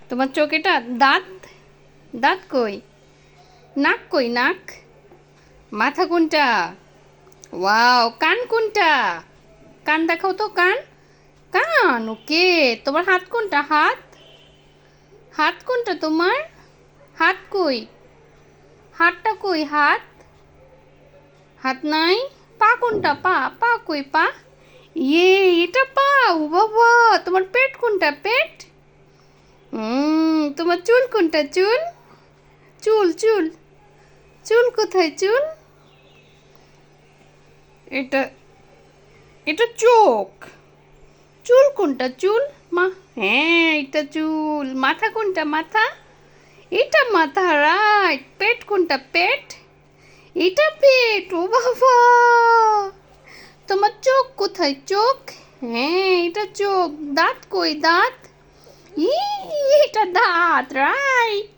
তোমার চোখ এটা? দাঁত? দাঁত কই? নাক কই? নাক? মাথা কোনটা? ওয়াও, কান কোনটা? কান দেখাও তো, কান। কান, ওকে। তোমার হাত কোনটা? হাত? হাত কোনটা তোমার? হাত কই? হাতটা কই? হাত? হাত নাই। পা কোনটা? পা, পা কই? পা? ইয়ে, এটা পা? ও বাবা, তোমার পেট কোনটা? পেট? তোমার চুল কোনটা? চুল? চুল, চুল, চুল কোথায়? চুল? এটা, এটা চোখ। চুল কোনটা? চুল? মা, হ্যাঁ, এটা চুল। মাথা কোনটা? মাথা? এটা মাথা, রাইট। পেট কোনটা? পেট? এটা পেট। ও বাবা, তোমার চোখ কোথায়? চোখ? হ্যাঁ, এটা চোখ। দাঁত কই? দাঁত? ই, এটা দাঁত, রাইট।